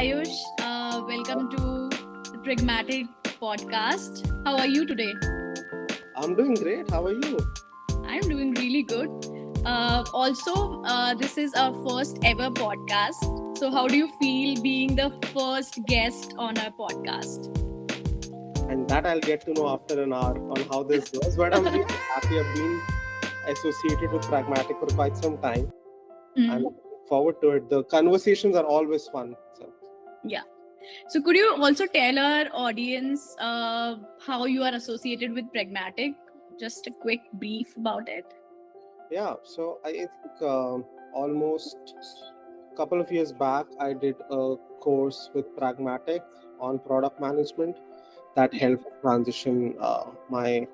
Ayush. Welcome to the Pragmatic Podcast. How are you today? I'm doing great. How are you? I'm doing really good. This is our first ever podcast. So, how do you feel being the first guest on our podcast? And that I'll get to know after an hour on how this goes. But I'm really happy I've been associated with Pragmatic for quite some time. And looking forward to it. The conversations are always fun. Yeah. So, could you also tell our audience how you are associated with Pragmatic? Just a quick brief about it. Yeah. So I think almost a couple of years back, I did a course with Pragmatic on product management that helped transition my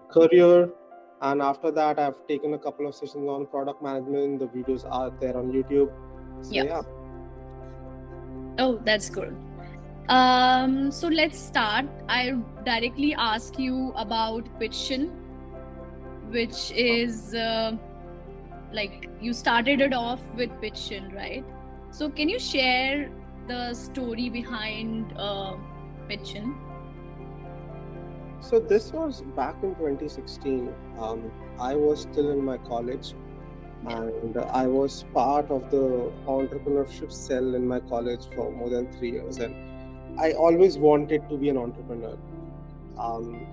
career. And after that, I've taken a couple of sessions on product management. The videos are there on YouTube. So yeah. Oh, that's good. So let's start. I'll directly ask you about Pitchin, which is like you started it off with Pitchin, right? So can you share the story behind Pitchin? So this was back in 2016. I was still in my college, and I was part of the entrepreneurship cell in my college for more than 3 years, and I always wanted to be an entrepreneur.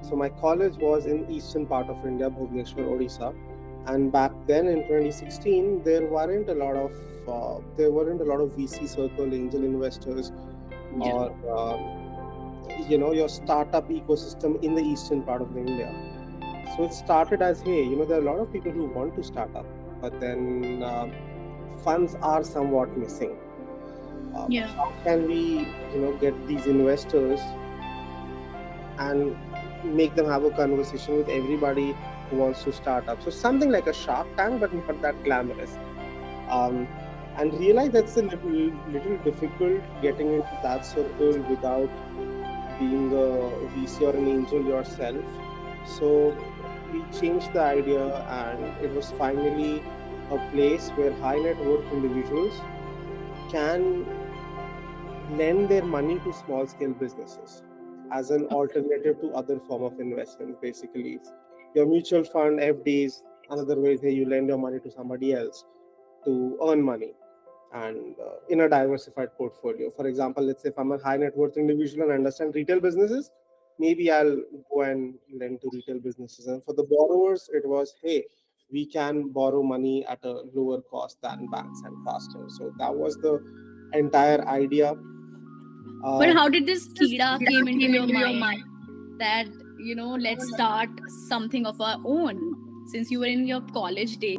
So my college was in eastern part of India, Bhubaneswar, Odisha, and back then in 2016 there weren't a lot of VC circle, angel investors, or your startup ecosystem in the eastern part of India. So it started as, hey, there are a lot of people who want to start up, but then funds are somewhat missing. How can we, get these investors and make them have a conversation with everybody who wants to start up? So something like a Shark Tank, but not that glamorous. And realize that's a little difficult getting into that circle without being a VC or an angel yourself. So we changed the idea, and it was finally a place where high net worth individuals can lend their money to small scale businesses as an alternative to other form of investment. Basically, your mutual fund, FDs, another way is you lend your money to somebody else to earn money, and in a diversified portfolio. For example, let's say if I'm a high net worth individual and understand retail businesses, maybe I'll go and lend to retail businesses. And for the borrowers, it was, hey, we can borrow money at a lower cost than banks and faster. So that was the entire idea. But how did this Kida came into your mind that, let's start something of our own since you were in your college days?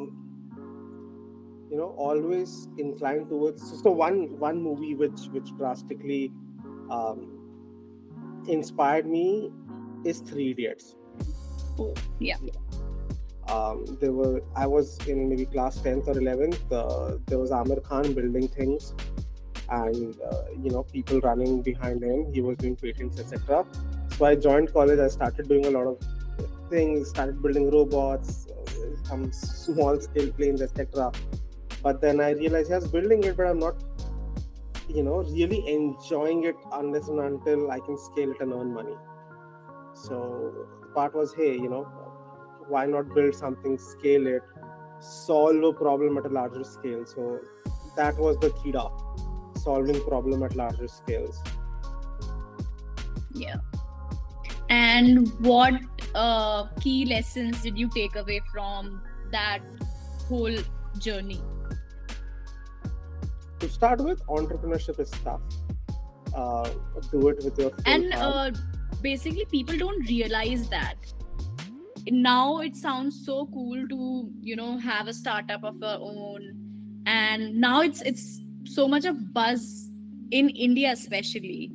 Always inclined towards, so one movie which drastically inspired me is 3 Idiots. Oh, yeah. I was in maybe class 10th or 11th. There was Amir Khan building things, and people running behind him. He was doing patents, etc. So I joined college. I started doing a lot of things, started building robots, some small scale planes, etc. But then I realized I was building it, but I'm not really enjoying it unless and until I can scale it and earn money. So the part was, hey, why not build something, scale it, solve a problem at a larger scale? So that was the Kida, solving problem at larger scales. Yeah. And what key lessons did you take away from that whole journey? To start with, entrepreneurship is tough. Do it with your full heart. Basically, people don't realize that. Now it sounds so cool to have a startup of our own, and now it's so much of buzz in India, especially.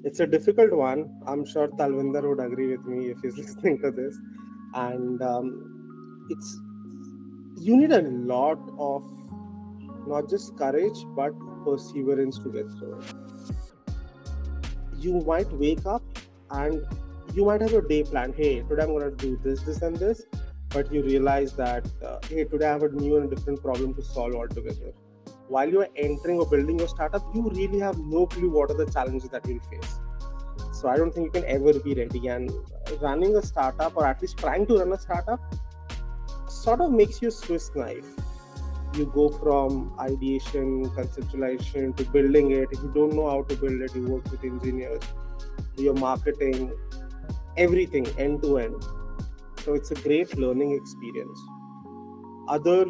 It's a difficult one. I'm sure Talvinder would agree with me if he's listening to this. And you need a lot of not just courage but perseverance to get through it. You might wake up and you might have a day plan. Hey, today I'm going to do this and this. But you realize that, hey, today I have a new and different problem to solve altogether. while you are entering or building your startup, you really have no clue what are the challenges that you'll face. So I don't think you can ever be ready. And running a startup, or at least trying to run a startup, sort of makes you a Swiss knife. You go from ideation, conceptualization to building it. If you don't know how to build it, you work with engineers, your marketing, everything end to end. So it's a great learning experience. Other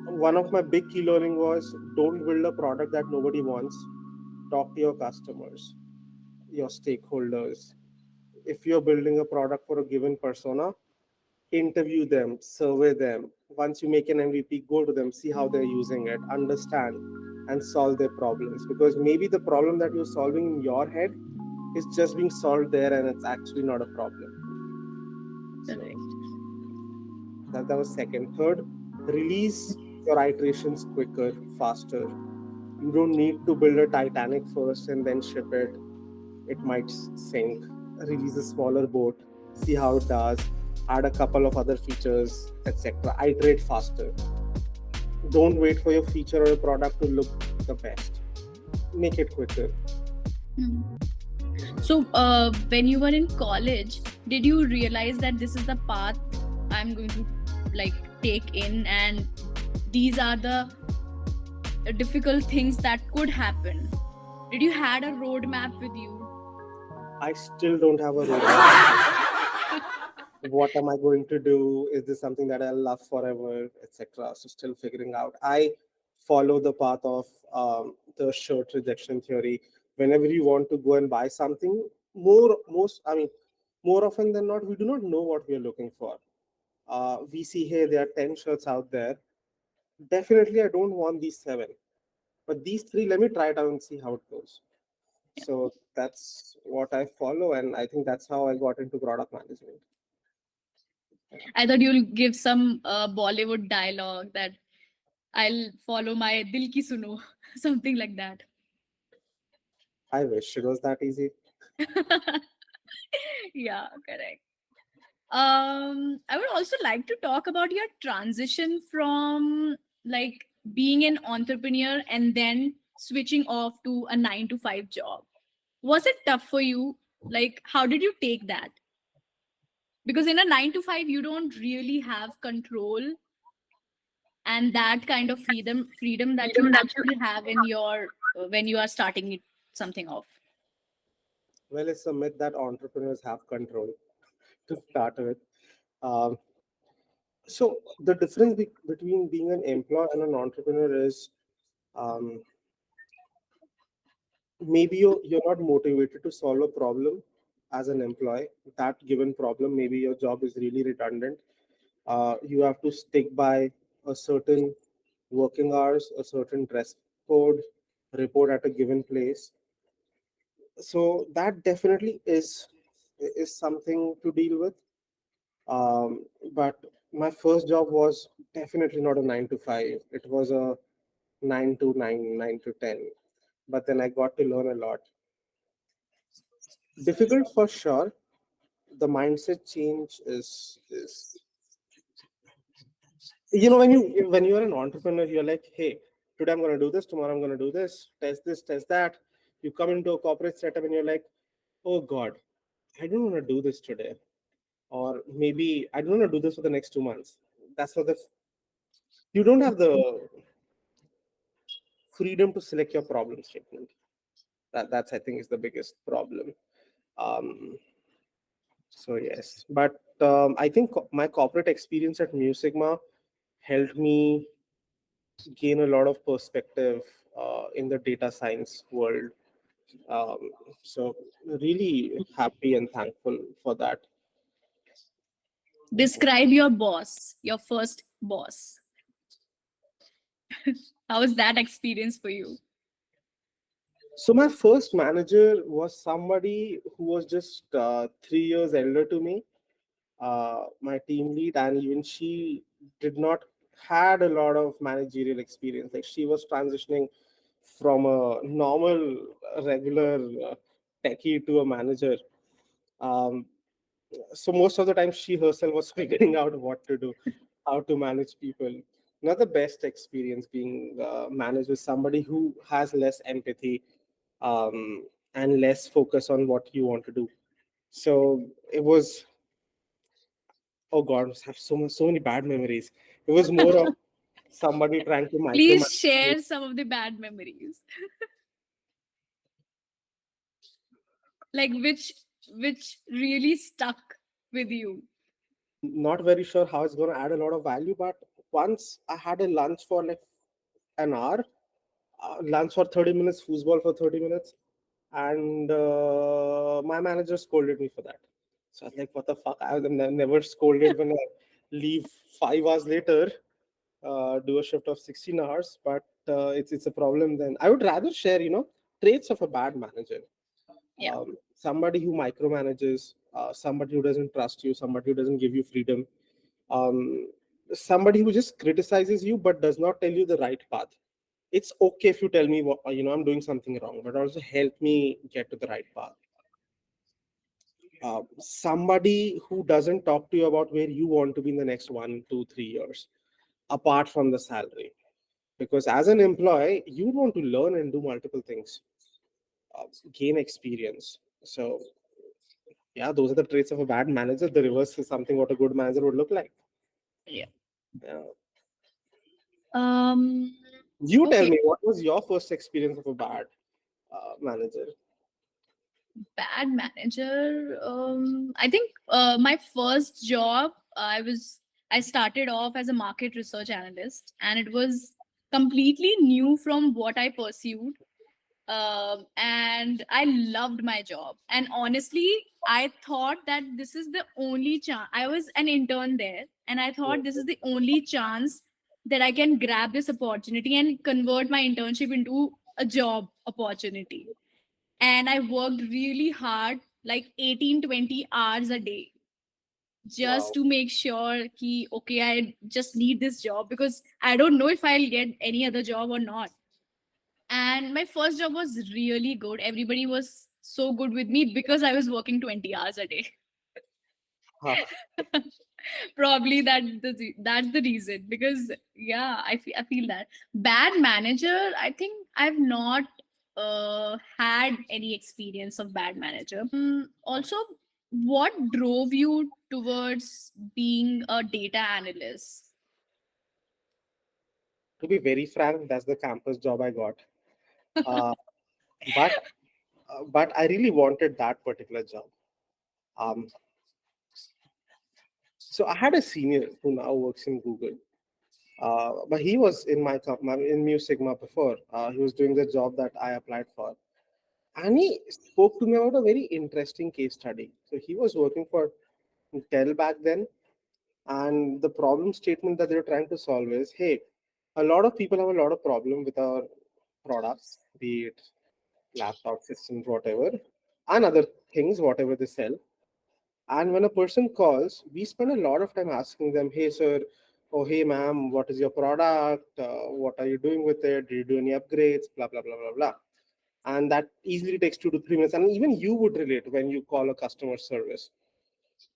One of my big key learning was, don't build a product that nobody wants. Talk to your customers, your stakeholders. If you're building a product for a given persona, interview them, survey them. Once you make an MVP, go to them, see how they're using it, understand and solve their problems. Because maybe the problem that you're solving in your head is just being solved there and it's actually not a problem. So Correct. that was second. Third, release your iterations quicker, faster. You don't need to build a Titanic first and then ship it. It might sink. Release a smaller boat, see how it does, add a couple of other features, etc. Iterate faster. Don't wait for your feature or your product to look the best. Make it quicker. Hmm. So, when you were in college, did you realize that this is the path I'm going to like take in, and these are the difficult things that could happen? Did you had a roadmap with you? I still don't have a roadmap. What am I going to do? Is this something that I'll love forever, etc.? So still figuring out. I follow the path of the shirt rejection theory. Whenever you want to go and buy something, more often than not, we do not know what we are looking for. We see, hey, there are 10 shirts out there. Definitely, I don't want these seven, but these three, let me try it out and see how it goes. So that's what I follow, and I think that's how I got into product management. I thought you'll give some Bollywood dialogue that I'll follow my dil ki suno, something like that. I wish it was that easy. Yeah, correct. I would also like to talk about your transition from like being an entrepreneur and then switching off to a 9 to 5 job. Was it tough for you? Like, how did you take that? Because in a 9 to 5, you don't really have control and that kind of freedom that you actually have in your when you are starting something off. Well, it's a myth that entrepreneurs have control to start with. Um, so the difference between being an employee and an entrepreneur is, um, maybe you're not motivated to solve a problem as an employee. That given problem, maybe your job is really redundant. You have to stick by a certain working hours, a certain dress code, report at a given place. So that definitely is something to deal with. But my first job was definitely not a 9 to 5. It was a 9 to 9, 9 to 10. But then I got to learn a lot. Difficult for sure. The mindset change is when you're an entrepreneur, you're like, hey, today I'm going to do this, tomorrow I'm going to do this, test that. You come into a corporate setup and you're like, oh God, I don't want to do this today, or maybe I don't want to do this for the next 2 months. That's not the You don't have the freedom to select your problem statement. That's I think is the biggest problem. Um, so yes, but I think my corporate experience at Mu Sigma helped me gain a lot of perspective in the data science world. Um, so really happy and thankful for that. Describe your boss, your first boss. How was that experience for you? So my first manager was somebody who was just 3 years elder to me, my team lead, and even she did not had a lot of managerial experience. Like she was transitioning from a normal, regular techie to a manager. Um, so most of the time, she herself was figuring out what to do, how to manage people. not the best experience being managed with somebody who has less empathy, and less focus on what you want to do. So it was, oh god, I have so many bad memories. It was more of somebody trying to Please micromanage me. share some of the bad memories. Like which really stuck with you. Not very sure how it's going to add a lot of value, but once I had a lunch for like an hour, lunch for 30 minutes, foosball for 30 minutes, and my manager scolded me for that. So I was like, what the fuck? I was never scolded when I leave 5 hours later, do a shift of 16 hours, but it's a problem. Then I would rather share, traits of a bad manager. Yeah. Somebody who micromanages, somebody who doesn't trust you, somebody who doesn't give you freedom, um, somebody who just criticizes you but does not tell you the right path. It's okay if you tell me what, I'm doing something wrong, but also help me get to the right path. Somebody who doesn't talk to you about where you want to be in the next 1, 2, 3 years, apart from the salary. Because as an employee, you want to learn and do multiple things, gain experience. So yeah, those are the traits of a bad manager. The reverse is something what a good manager would look like. Yeah. Yeah. Um. You tell Okay. me, what was your first experience of a bad manager? Bad manager. I think my first job, I started off as a market research analyst, and it was completely new from what I pursued. And I loved my job. And honestly, I thought that this is the only chance. I was an intern there, and I thought this is the only chance that I can grab this opportunity and convert my internship into a job opportunity. And I worked really hard, like 18, 20 hours a day, just Wow. to make sure ki, okay, I just need this job because I don't know if I'll get any other job or not. And my first job was really good. Everybody was so good with me because I was working 20 hours a day. Huh. Probably that's the reason, because yeah, I feel that bad manager, I think I've not had any experience of bad manager. Also, what drove you towards being a data analyst? To be very frank, that's the campus job I got. Uh, but I really wanted that particular job. Um, so I had a senior who now works in Google. But he was in in Mu Sigma before. He was doing the job that I applied for, and he spoke to me about a very interesting case study. So he was working for Dell back then, and the problem statement that they were trying to solve is, hey, a lot of people have a lot of problem with our products, be it laptop systems, whatever, and other things, whatever they sell. And when a person calls, we spend a lot of time asking them, hey, sir, oh, hey, ma'am, what is your product? What are you doing with it? Did you do any upgrades? Blah, blah, blah, blah, blah. And that easily takes 2 to 3 minutes. And even you would relate when you call a customer service.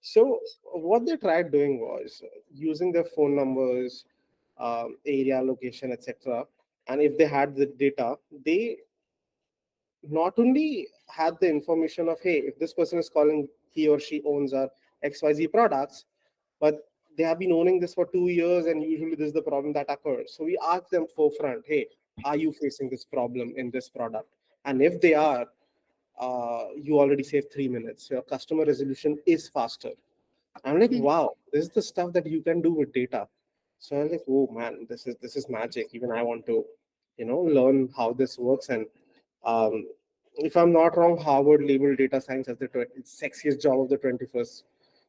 So, what they tried doing was using their phone numbers, area, location, etc. And if they had the data, they not only had the information of, hey, if this person is calling, he or she owns our XYZ products, but they have been owning this for 2 years, and usually this is the problem that occurs. So we ask them forefront, hey, are you facing this problem in this product? And if they are, you already saved 3 minutes. Your customer resolution is faster. I'm like, wow, this is the stuff that you can do with data. So I'm like, oh man, this is magic. Even I want to, learn how this works. And um, if I'm not wrong, Harvard labeled data science as the sexiest job of the 21st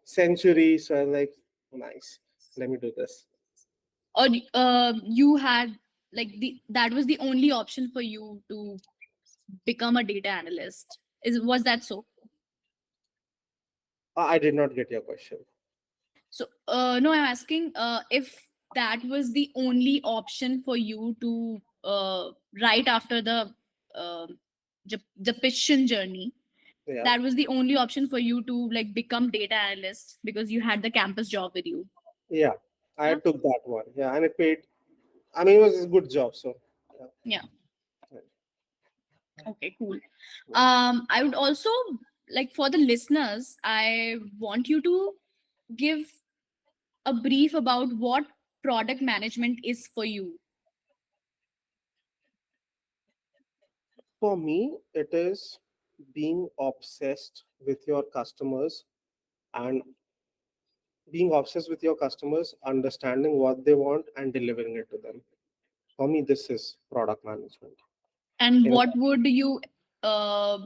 century. So I'm like, nice, let me do this. Or you had, like, the that was the only option for you to become a data analyst? Is Was that so? I did not get your question. So no, I'm asking if that was the only option for you to right after uh, the Piston journey. Yeah, That was the only option for you to like become data analyst because you had the campus job with you. yeah, I Yeah. took that one. Yeah, and it paid. I mean, it was a good job. So, yeah. Yeah. Right. Okay, cool. Yeah. I would also like, for the listeners, I want you to give a brief about what product management is for you. For me, it is being obsessed with your customers and being obsessed with your customers, understanding what they want and delivering it to them. For me, this is product management. And In a, what would you uh,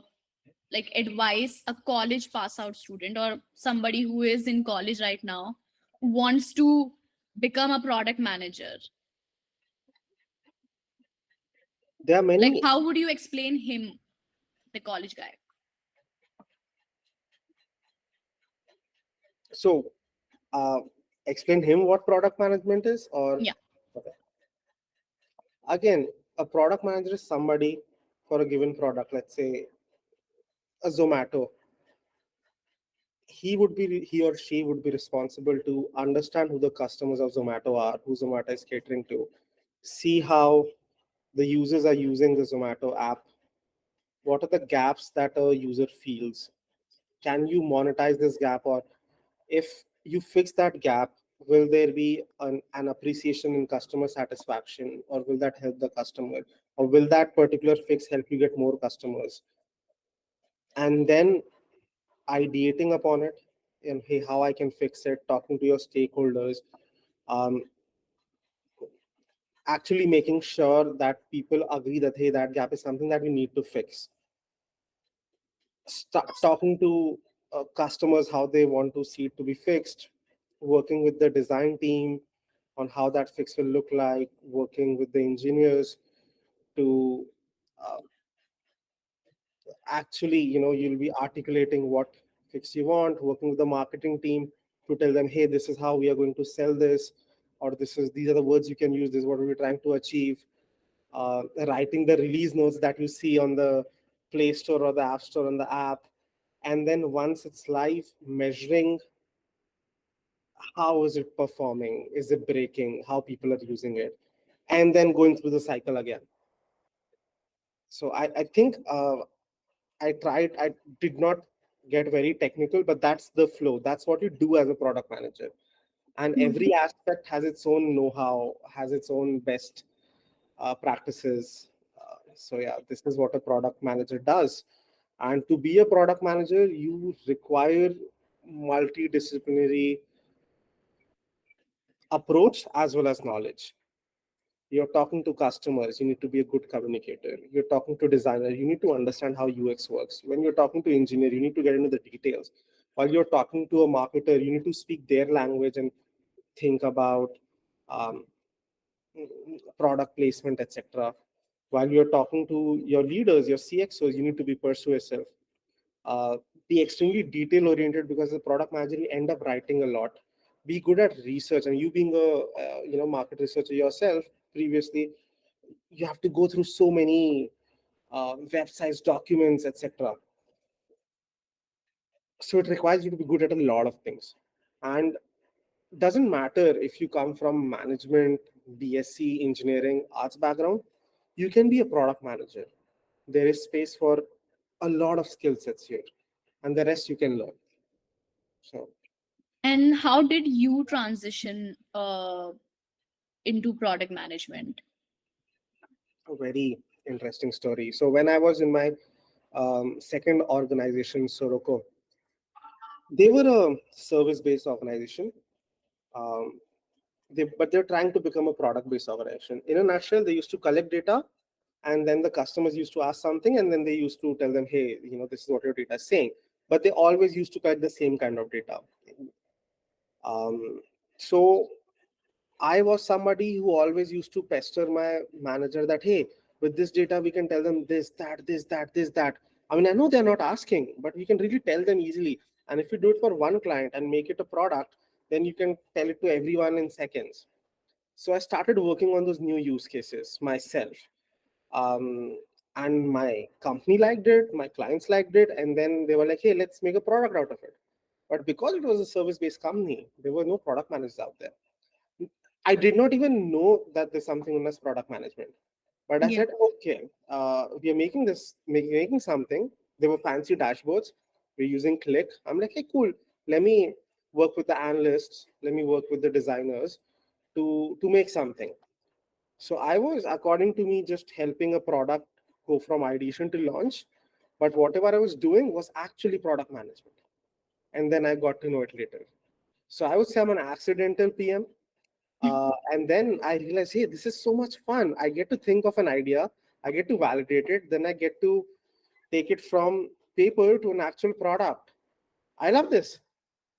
like advise a college pass out student or somebody who is in college right now who wants to become a product manager? there are Like, many. how would you explain him, the college guy? So, uh, explain him what product management is, or Yeah. okay. Again, a product manager is somebody for a given product. Let's say a Zomato. He or she would be responsible to understand who the customers of Zomato are, who Zomato is catering to, see how the users are using the Zomato app, what are the gaps that a user feels, can you monetize this gap, or if you fix that gap, will there be an appreciation in customer satisfaction, or will that help the customer, or will that particular fix help you get more customers, and then ideating upon it, and hey, how I can fix it, talking to your stakeholders, um, actually making sure that people agree that hey, that gap is something that we need to fix. Talking to customers how they want to see it to be fixed, working with the design team on how that fix will look like, working with the engineers to uh, actually, you'll be articulating what fix you want, working with the marketing team to tell them, hey, this is how we are going to sell this, or these are the words you can use, this is what we're trying to achieve. Writing the release notes that you see on the Play Store or the App Store on the app, and then once it's live, measuring how is it performing, is it breaking, how people are using it, and then going through the cycle again. So I think I did not get very technical, but that's the flow. That's what you do as a product manager. And Hmm. every aspect has its own know-how, has its own best practices. So yeah, this is what a product manager does. And to be a product manager, you require multidisciplinary approach as well as knowledge. You're talking to customers, you need to be a good communicator. You're talking to designer, you need to understand how UX works. When you're talking to engineer, you need to get into the details. While you're talking to a marketer, you need to speak their language and think about um, product placement, etc. While you're talking to your leaders, your CXOs, you need to be persuasive. Uh, be extremely detail oriented, because as a product manager, you end up writing a lot. Be good at research, and you being a market researcher yourself previously, you have to go through so many websites, documents, etc. So it requires you to be good at a lot of things. And doesn't matter if you come from management, BSc, engineering, arts background, you can be a product manager. There is space for a lot of skill sets here, and the rest you can learn. So, And how did you transition into product management? a very interesting story. So, when I was in my second organization, Soroko, they were a service based organization. Um, but they're trying to become a product based organization. In a nutshell, they used to collect data, and then the customers used to ask something, and then they used to tell them, hey, this is what your data is saying. But they always used to collect the same kind of data. So I was somebody who always used to pester my manager that, hey, with this data, we can tell them this, that, this, that, this, that. I mean, I know they're not asking, but we can really tell them easily. And if you do it for one client and make it a product, then you can tell it to everyone in seconds. So I started working on those new use cases myself. Um, and my company liked it, my clients liked it, and then they were like, hey, let's make a product out of it. But because it was a service based company, there were no product managers out there. I did not even know that there's something known as product management. But I Yeah. said, okay, we are making making something. There were fancy dashboards. We're using Click. I'm like, hey, cool. Let me work with the analysts. Let me work with the designers to make something. So I was, according to me, just helping a product go from ideation to launch. But whatever I was doing was actually product management. And then I got to know it later. So I would say I'm an accidental PM. And then I realized, hey, this is so much fun. I get to think of an idea, I get to validate it, then I get to take it from paper to an actual product. I love this.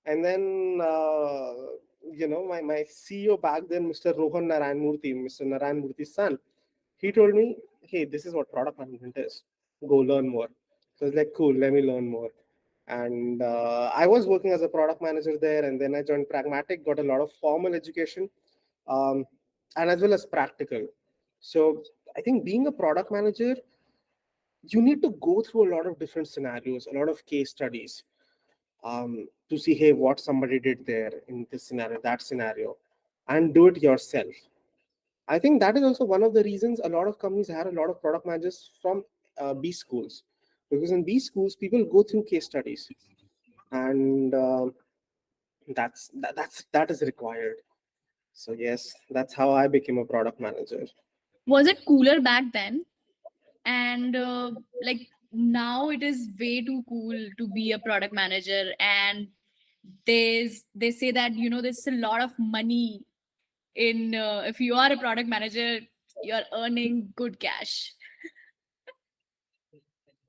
And then, my CEO back then, Mr. Rohan Narayan Murthy, Mr. Narayan Murthy's son, he told me, hey, this is what product management is. Go learn more. So I was like, cool, let me learn more. And I was working as a product manager there, and then I joined Pragmatic, got a lot of formal education, um, and as well as practical. So I think being a product manager, you need to go through a lot of different scenarios, a lot of case studies, to see, hey, what somebody did there in this scenario, that scenario, and do it yourself. I think that is also one of the reasons a lot of companies hire a lot of product managers from B schools, because in B schools people go through case studies, and that is required. So yes, that's how I became a product manager. Was it cooler back then? And like now it is way too cool to be a product manager, and they say that there's a lot of money in if you are a product manager, you're earning good cash.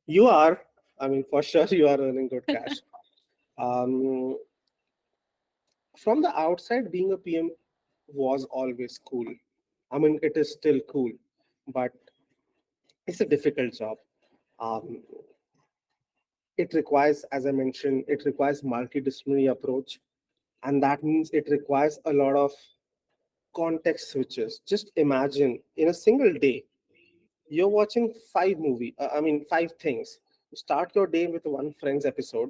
You are, I mean, for sure, you are earning good cash. Um, from the outside, being a PM was always cool. I mean, it is still cool, but it's a difficult job. Um, it requires, as I mentioned, it requires multidisciplinary approach, and that means it requires a lot of context switches. Just imagine in a single day, you're watching five things. You start your day with one Friends episode,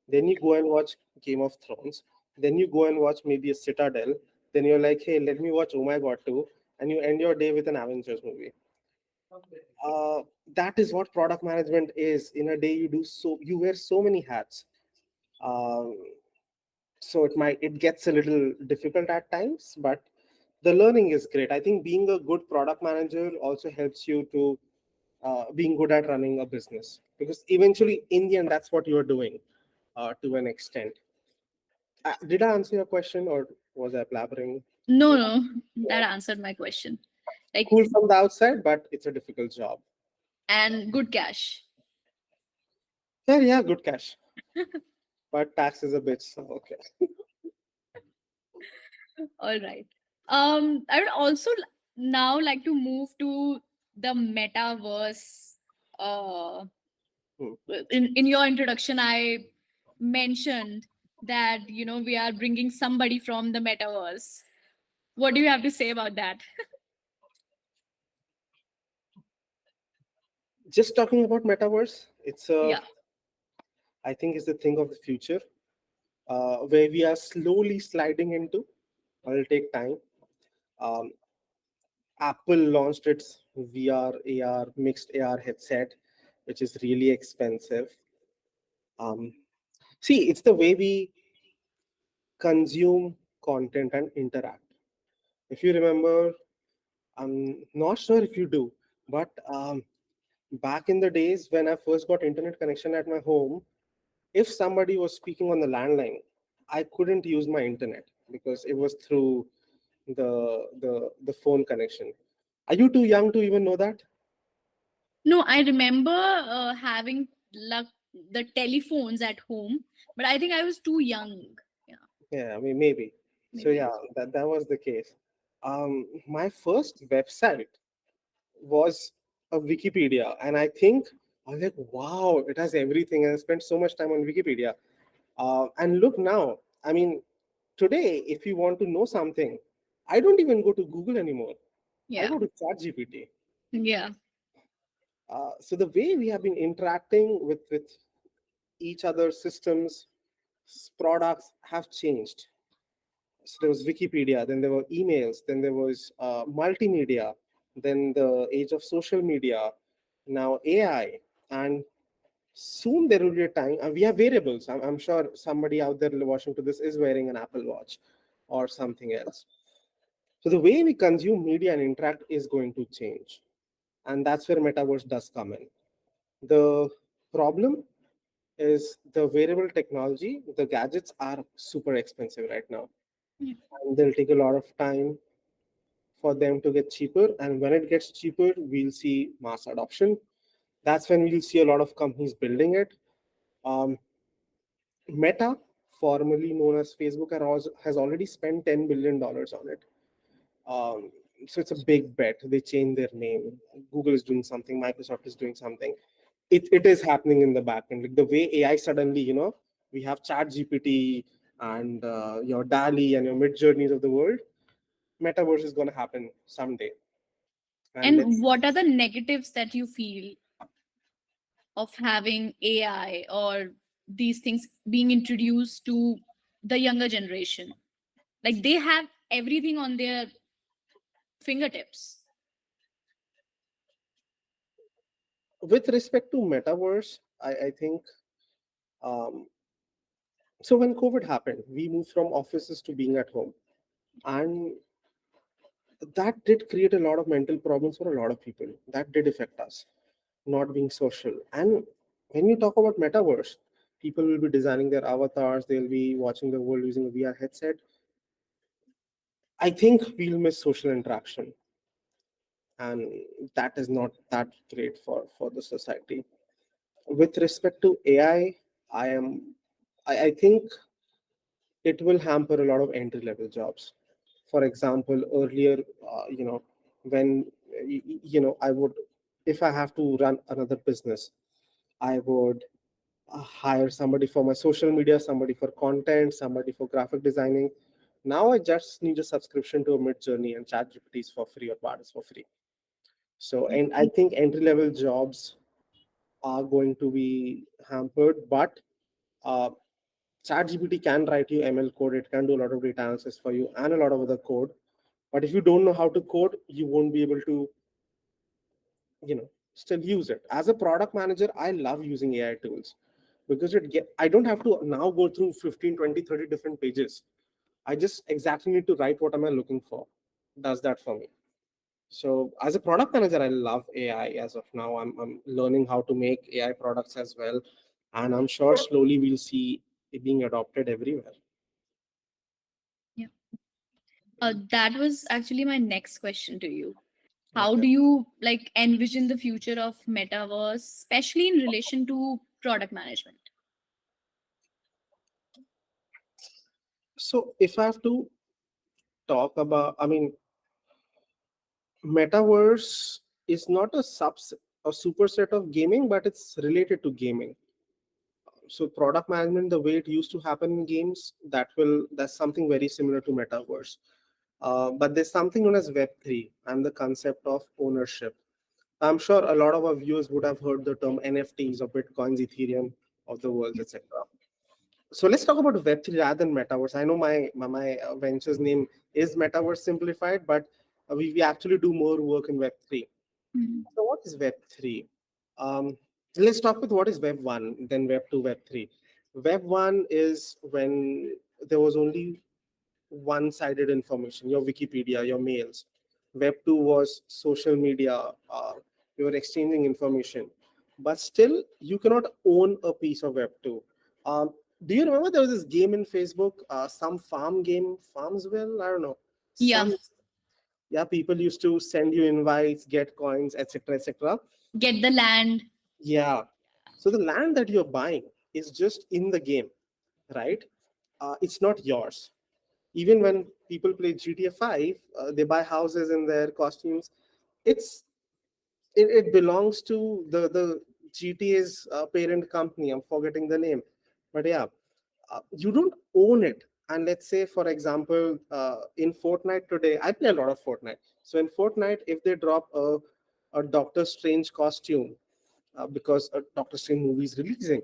then you go and watch Game of Thrones, then you go and watch maybe a Citadel, then you're like, hey, let me watch Oh My God 2, and you end your day with an Avengers movie. That is what product management is. In a day, you wear so many hats. Um, so it gets a little difficult at times, but the learning is great. I think being a good product manager also helps you to being good at running a business, because eventually in the end that's what you're doing to an extent. Did I answer your question, or was I blabbering? No, no, Yeah. that answered my question. Like, Cool from the outside, but it's a difficult job. and good cash. Yeah, yeah, good cash, but tax is a bitch, so okay. All right. I would also now like to move to the metaverse. uh Hmm. in your introduction, I mentioned that we are bringing somebody from the metaverse. What do you have to say about that? Just talking about metaverse, Yeah. I think it's the thing of the future, where we are slowly sliding into. It'll take time. um, Apple launched its VR, AR, mixed AR headset, which is really expensive. Um, See, it's the way we consume content and interact. If you remember, I'm not sure if you do, but back in the days when I first got internet connection at my home, if somebody was speaking on the landline, I couldn't use my internet because it was through the phone connection. Are you too young to even know that? No, I remember having the telephones at home, but I think I was too young. Yeah, Yeah, I mean maybe. So maybe. yeah, that was the case. My first website was a Wikipedia, and I think I was like, wow, it has everything, and I spent so much time on Wikipedia. And look now, I mean, today, if you want to know something, I don't even go to Google anymore. I Yeah. go to ChatGPT. Yeah. So the way we have been interacting with each other's systems, products have changed. So there was Wikipedia, then there were emails, then there was multimedia, then the age of social media, now AI, and soon there will be a time. We have variables. I'm sure somebody out there watching to this is wearing an Apple Watch or something else. So the way we consume media and interact is going to change, and that's where metaverse does come in. The problem is the wearable technology. The gadgets are super expensive right now, Yeah. and they'll take a lot of time for them to get cheaper. And when it gets cheaper, we'll see mass adoption. That's when we'll see a lot of companies building it. Um, Meta, formerly known as Facebook, has already spent $10 billion on it. Um, so it's a big bet. They change their name. Google is doing something. Microsoft is doing something. It is happening in the back end. Like the way AI suddenly, we have Chat GPT and your DALI and your Mid Journeys of the world. Metaverse is going to happen someday. And And let's what are the negatives that you feel of having AI or these things being introduced to the younger generation? Like they have everything on their fingertips. with respect to metaverse, I think um, so. When COVID happened, we moved from offices to being at home, and that did create a lot of mental problems for a lot of people. That did affect us, not being social. And when you talk about metaverse, people will be designing their avatars, they'll be watching the world using a VR headset. I think we'll miss social interaction, and that is not that great for the society. With respect to AI, I think it will hamper a lot of entry level jobs. For example, earlier, when I would, if I have to run another business, I would hire somebody for my social media, somebody for content, somebody for graphic designing. Now I just need a subscription to a Mid Journey, and ChatGPT is for free or Bard is for free. So, and I think entry level jobs are going to be hampered, but uh, ChatGPT can write you ML code. It can do a lot of data analysis for you and a lot of other code. But if you don't know how to code, you won't be able to, still use it. As a product manager, I love using AI tools because I don't have to now go through 15, 20, 30 different pages. I just exactly need to write what am I looking for. Does that for me. So as a product manager, I love AI as of now. I'm learning how to make AI products as well. And I'm sure slowly we'll see it being adopted everywhere. Yeah. That was actually my next question to you. How Okay. do you like envision the future of metaverse, especially in relation to product management? So if I have to talk about, metaverse is not a superset of gaming, but it's related to gaming. So product management, the way it used to happen in games, that's something very similar to metaverse. But there's something known as Web3 and the concept of ownership. I'm sure a lot of our viewers would have heard the term NFTs or Bitcoins, Ethereum of the world, etc. So let's talk about Web3 rather than Metaverse. I know my venture's name is Metaverse Simplified, but we actually do more work in Web3. Hmm. So what is Web3? Um, let's start with what is Web 1, then Web 2, Web 3. Web 1 is when there was only one-sided information, your Wikipedia, your mails. Web 2 was social media, you were exchanging information. But still, you cannot own a piece of Web 2. Um, do you remember there was this game in Facebook, some farm game, Farmsville? I don't know. Yeah. Some, yeah, people used to send you invites, get coins, etc., etc. Get the land. Yeah. So the land that you're buying is just in the game, right? It's not yours. Even when people play GTA 5, they buy houses in their costumes. It's it belongs to the GTA's parent company. I'm forgetting the name, but yeah, you don't own it. And let's say, for example, in Fortnite today, I play a lot of Fortnite. So in Fortnite, if they drop a Doctor Strange costume, because a Doctor Strange movie is releasing,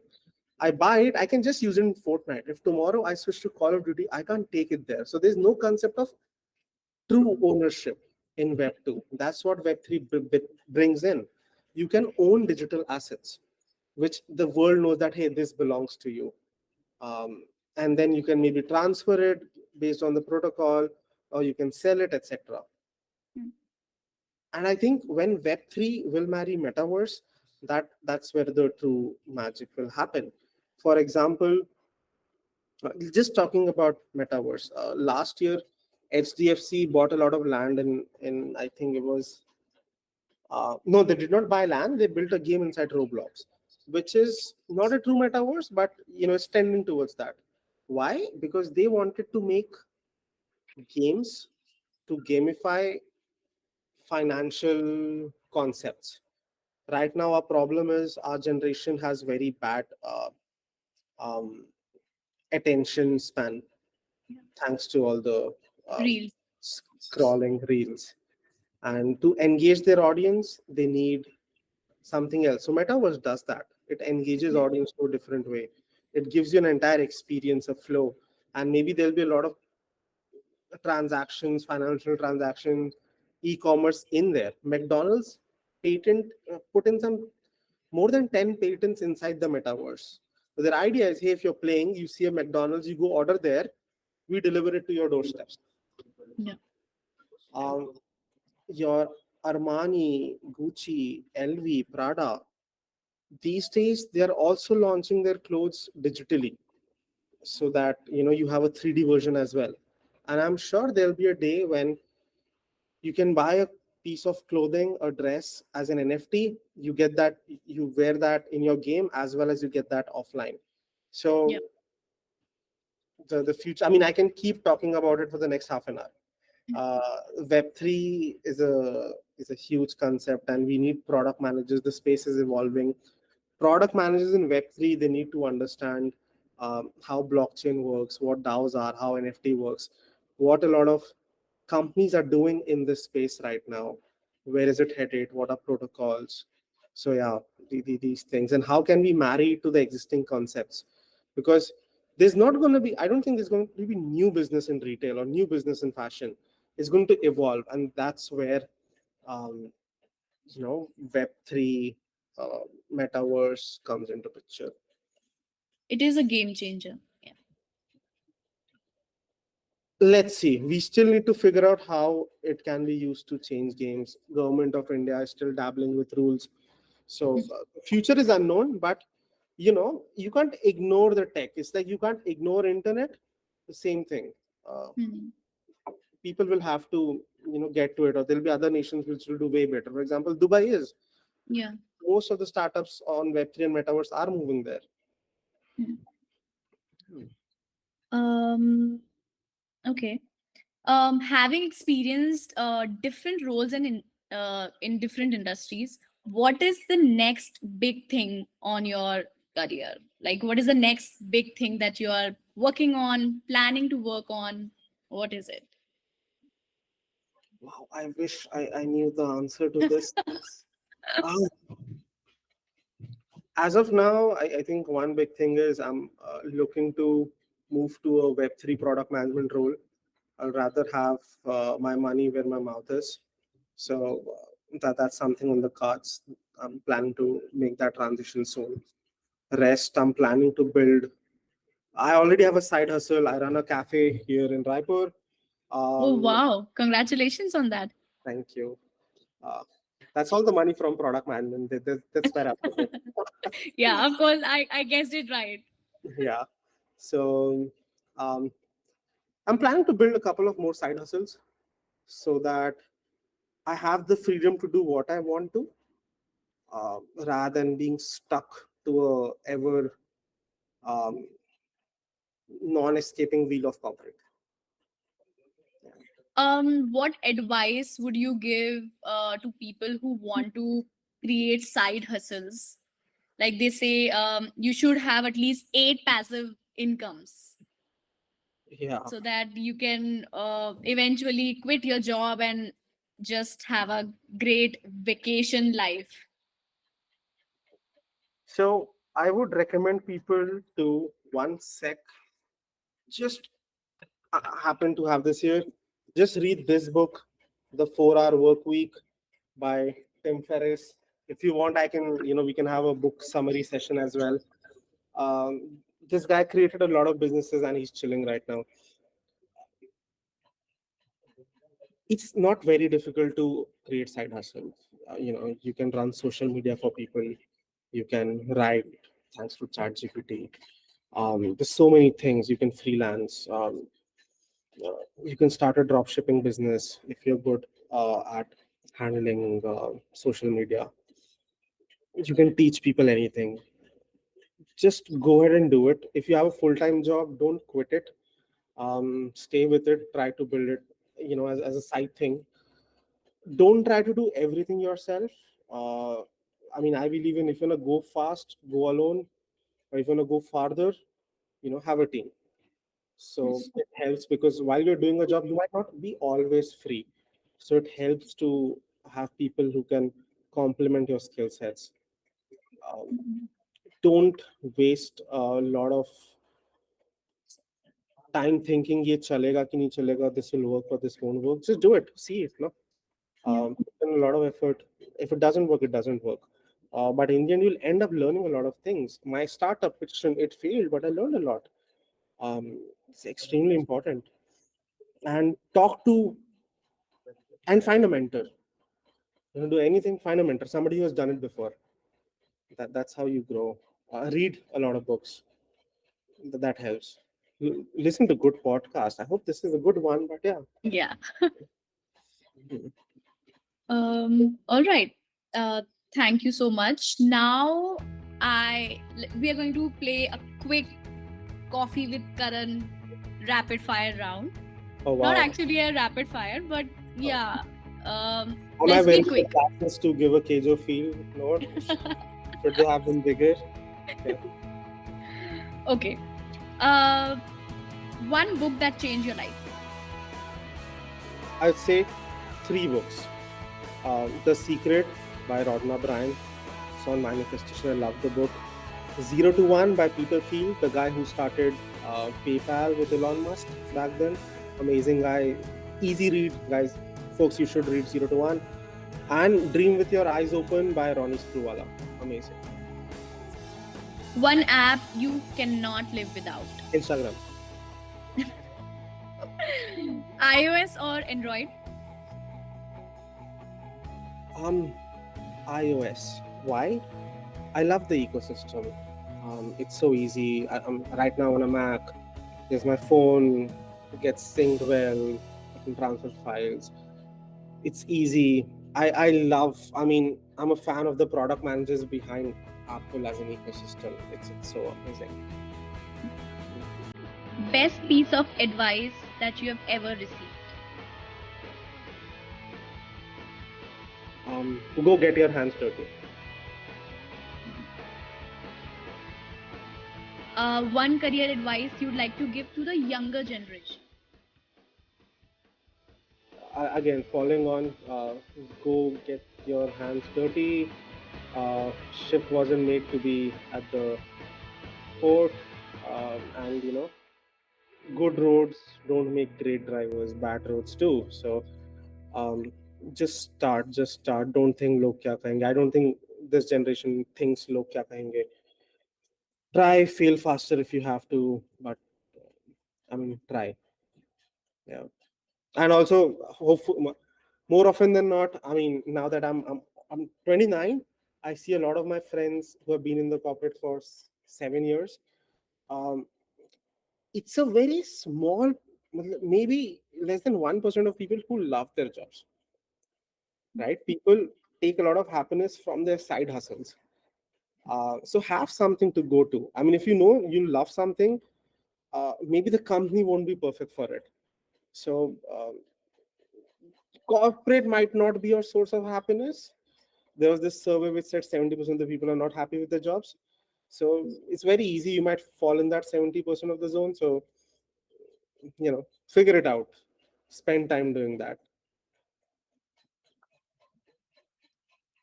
I buy it, I can just use it in Fortnite. If tomorrow I switch to Call of Duty, I can't take it there. So there's no concept of true ownership in Web 2. That's what Web 3 brings in. You can own digital assets, which the world knows that, hey, this belongs to you. Um, and then you can maybe transfer it based on the protocol, or you can sell it, etc. Mm. And I think when Web3 will marry Metaverse, that's where the true magic will happen. For example, just talking about Metaverse, last year HDFC bought a lot of land in I think it was no, they did not buy land. They built a game inside Roblox, which is not a true metaverse, but it's tending towards that. Why? Because they wanted to make games to gamify financial concepts. Right now, our problem is our generation has very bad um, attention span, Yeah. thanks to all the um, Reels. scrolling reels. And to engage their audience, they need something else. So Metaverse does that. It engages Yeah. audience to a different way. It gives you an entire experience, a flow, and maybe there'll be a lot of transactions, financial transactions, e-commerce in there. McDonald's put in some more than 10 patents inside the metaverse. So their idea is, hey, if you're playing, you see a McDonald's, you go order there, we deliver it to your doorsteps. Yeah. Um, your Armani, Gucci, LV, Prada, these days they are also launching their clothes digitally, so that you have a 3D version as well. And I'm sure there'll be a day when you can buy a piece of clothing, a dress, as an NFT. You get that, you wear that in your game, as well as you get that offline. Yeah. So the future, I mean, I can keep talking about it for the next half an hour. Web3 is a huge concept, and we need product managers. The space is evolving. Product managers in Web3, they need to understand how blockchain works, what DAOs are, how NFT works, what a lot of companies are doing in this space right now. Where is it headed? What are protocols? So yeah, these things, and how can we marry it to the existing concepts? Because there's not going to be, I don't think there's going to be new business in retail or new business in fashion. It's going to evolve, and that's where um, Web3, uh, metaverse comes into picture. It is a game changer. Yeah. Let's see, we still need to figure out how it can be used to change games. Government of India is still dabbling with rules, so future is unknown. But you can't ignore the tech. It's like you can't ignore internet. The same thing. uh, Mhm. People will have to get to it, or there'll be other nations which will do way better. For example, Dubai is, Yeah. most of the startups on Web3 and metaverse are moving there. Mhm. Okay. Having experienced different roles in different industries, what is the next big thing on your career? Like, what is the next big thing that you are working on, planning to work on? What is it? Wow, I wish I knew the answer to this. uh, as of now, I think one big thing is I'm looking to move to a Web3 product management role. I'll rather have my money where my mouth is. So that's something on the cards. I'm planning to make that transition soon. Rest, I'm planning to build. I already have a side hustle. I run a cafe here in Raipur. Oh, Um, wow. Congratulations on that. Thank you. Uh, that's all the money from product management. That's where I put it. Yeah, of course. I guessed it right. Yeah. So um, I'm planning to build a couple of more side hustles, so that I have the freedom to do what I want to, rather than being stuck to a ever um, non-escaping wheel of corporate. What advice would you give to people who want to create side hustles? Like they say, you should have at least 8 passive incomes Yeah. so that you can eventually quit your job and just have a great vacation life. So I would recommend people to one sec just happen to have this here. Just read this book, The 4 Hour Work Week by Tim Ferriss. If you want, I can, we can have a book summary session as well. This guy created a lot of businesses and he's chilling right now. It's not very difficult to create side hustles. You can run social media for people. You can write thanks to ChatGPT. There's so many things you can freelance. You can start a drop shipping business if you're good at handling social media. You can teach people anything. Just go ahead and do it. If you have a full-time job, don't quit it. Stay with it. Try to build it, as a side thing. Don't try to do everything yourself. uh, I believe in, if you want to go fast, go alone, or if you want to go farther, have a team. So Yes. it helps, because while you're doing a job, you might not be always free. So it helps to have people who can complement your skill sets. um, Mhm. don't waste a lot of time thinking ye chalega ki nahi chalega, this will work or this won't work. Just do it, see it, no. Yeah. Put in a lot of effort. If it doesn't work, it doesn't work. But in the end, you'll end up learning a lot of things. My startup, it failed, but I learned a lot. It's extremely important. And talk to and find a mentor. Do anything, find a mentor, somebody who has done it before. That's how you grow. Read a lot of books. That helps. Listen to good podcasts. I hope this is a good one, but yeah. Yeah. Mhm. All right. Uh, Thank you so much. Now, we are going to play a quick coffee with Karan rapid fire round. Oh Not wow. actually a rapid fire, but yeah. On my Let's be very quick. classes to give a Kejo feel note, should they have been bigger? Yeah. Okay. Uh, one book that changed your life. I'd say three books. The Secret by Rodna Bryan. It's on manifestation. I love the book. Zero to One by Peter Thiel, the guy who started PayPal with Elon Musk back then. Amazing guy. Easy read, guys. Folks, you should read Zero to One. And Dream with Your Eyes Open by Ronnie Screwvala. Amazing. One app you cannot live without. Instagram. iOS or Android? Um, iOS. Why? I love the ecosystem. It's so easy. I'm right now on a Mac. There's my phone. It gets synced well. I can transfer files. It's easy. I love. I'm a fan of the product managers behind Apple as an ecosystem. It's so amazing. Best piece of advice that you have ever received. Go get your hands dirty. One career advice you'd like to give to the younger generation. Again, following on, go get your hands dirty. Ship wasn't made to be at the port, and good roads don't make great drivers. Bad roads do. So um, just start. Don't think log kya kahenge. I don't think this generation thinks log kya kahenge. Try, fail faster if you have to, but try. Yeah. And also, hopefully, more often than not, now that I'm 29, I see a lot of my friends who have been in the corporate for 7 years. Um, it's a very small, maybe less than 1% of people who love their jobs, right? People take a lot of happiness from their side hustles. So have something to go to. If you know you love something, maybe the company won't be perfect for it. So corporate might not be your source of happiness. There was this survey which said 70% of the people are not happy with their jobs. So it's very easy. You might fall in that 70% of the zone. So, figure it out. Spend time doing that.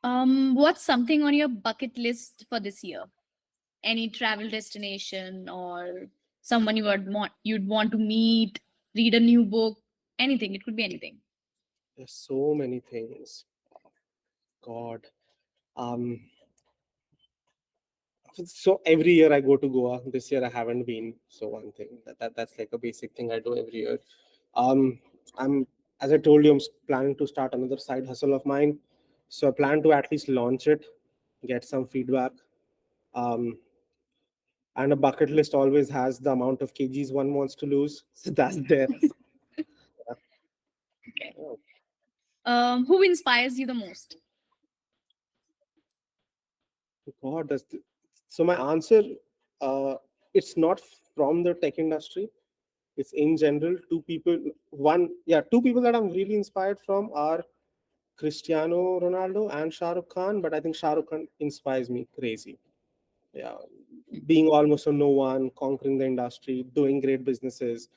What's something on your bucket list for this year? Any travel destination or someone you'd want to meet, read a new book, anything. It could be anything. There's so many things. God. Um, so every year I go to Goa. This year I haven't been. So one thing that's like a basic thing I do every year. Um, I'm as I told you, planning to start another side hustle of mine. So I plan to at least launch it, get some feedback. Um, and a bucket list always has the amount of kgs one wants to lose. So that's there. Okay. Oh, Who inspires you the most? God, so my answer, uh, it's not from the tech industry. It's in general. Two people that I'm really inspired from are Cristiano Ronaldo and Shah Rukh Khan. But I think Shah Rukh Khan inspires me crazy. Yeah, being almost a no one, conquering the industry, doing great businesses,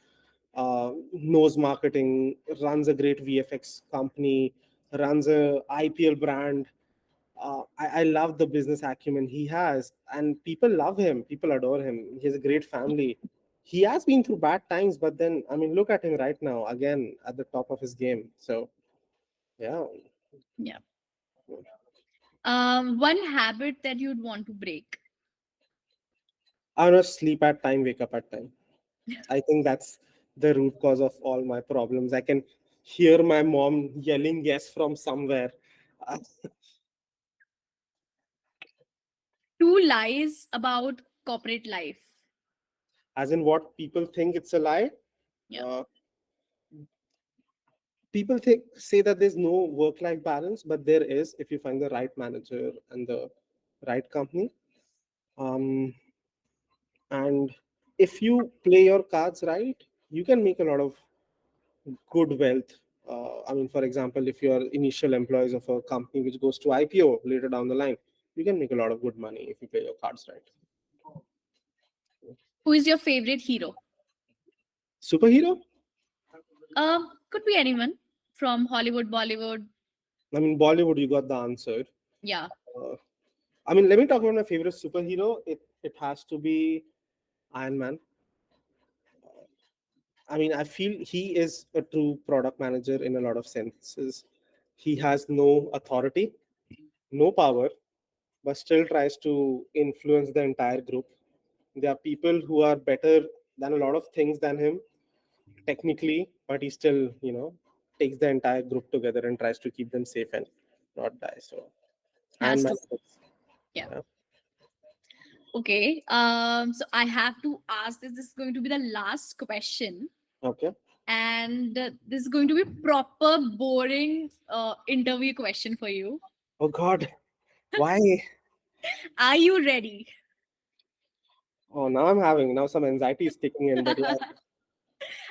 knows marketing, runs a great VFX company, runs a IPL brand. I love the business acumen he has, and people love him. People adore him. He has a great family. He has been through bad times, but then I mean, look at him right now, again at the top of his game. So yeah, Yeah. One habit that you'd want to break. I don't sleep at time, wake up at time. I think that's the root cause of all my problems. I can hear my mom yelling yes from somewhere. Uh, Two lies about corporate life. as in what people think it's a lie. Yeah. Uh, People say that there's no work life balance, but there is if you find the right manager and the right company. Um, and if you play your cards right, you can make a lot of good wealth. I mean, for example, if you're initial employees of a company which goes to IPO later down the line, you can make a lot of good money if you play your cards right. Who is your favorite hero? Superhero? Could be anyone from Hollywood, Bollywood. I mean, Bollywood, you got the answer. Yeah. Uh, I mean, let me talk about my favorite superhero. It has to be Iron Man. I mean, I feel he is a true product manager in a lot of senses. He has no authority, no power, but still tries to influence the entire group. There are people who are better than a lot of things than him technically, but he still, takes the entire group together and tries to keep them safe and not die. So, and Has my to. Yeah. yeah, Okay. So I have to ask this. This is going to be the last question, okay. and this is going to be proper boring interview question for you. Oh God, why? Are you ready? Oh, now some anxiety is kicking in, but yeah,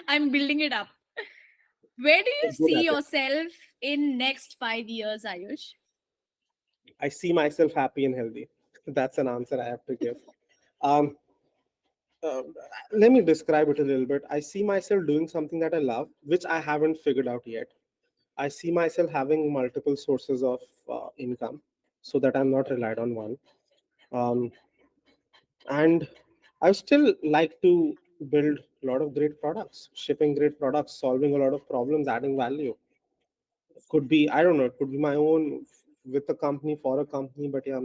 I'm building it up. Where do you I'm good see at it. yourself in next 5 years, Ayush? I see myself happy and healthy. That's an answer I have to give. Um, uh, Let me describe it a little bit. I see myself doing something that I love, which I haven't figured out yet. I see myself having multiple sources of income so that I'm not relied on one. Um, and I still like to build a lot of great products, shipping great products, solving a lot of problems, adding value. Could be, I don't know, it could be my own with a company for a company, but yeah,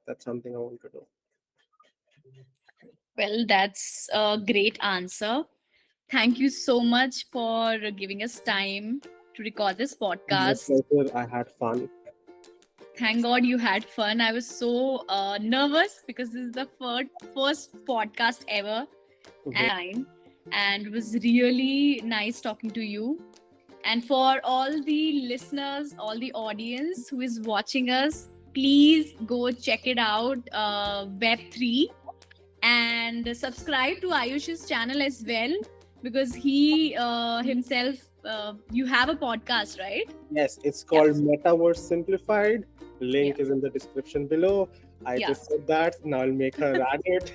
that's something I want to do. Well, that's a great answer. Thank you so much for giving us time to record this My podcast. pleasure. I had fun. Thank God you had fun. I was so nervous because this is the first podcast ever Mhm. and time, and it was really nice talking to you. And for all the listeners, all the audience who is watching us, please go check it out, Web3, and subscribe to Ayush's channel as well because he himself, you have a podcast, right? Yes, it's Yeah. called Metaverse Simplified. Yeah. Link is in the description below. I Yeah. just said that. Now I'll make her add it.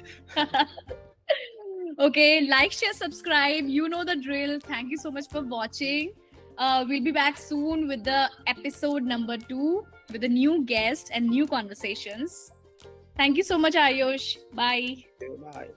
Okay, like, share, subscribe. You know the drill. Thank you so much for watching. We'll be back soon with the episode number 2 with a new guest and new conversations. Thank you so much, Ayush. Bye. Okay, bye.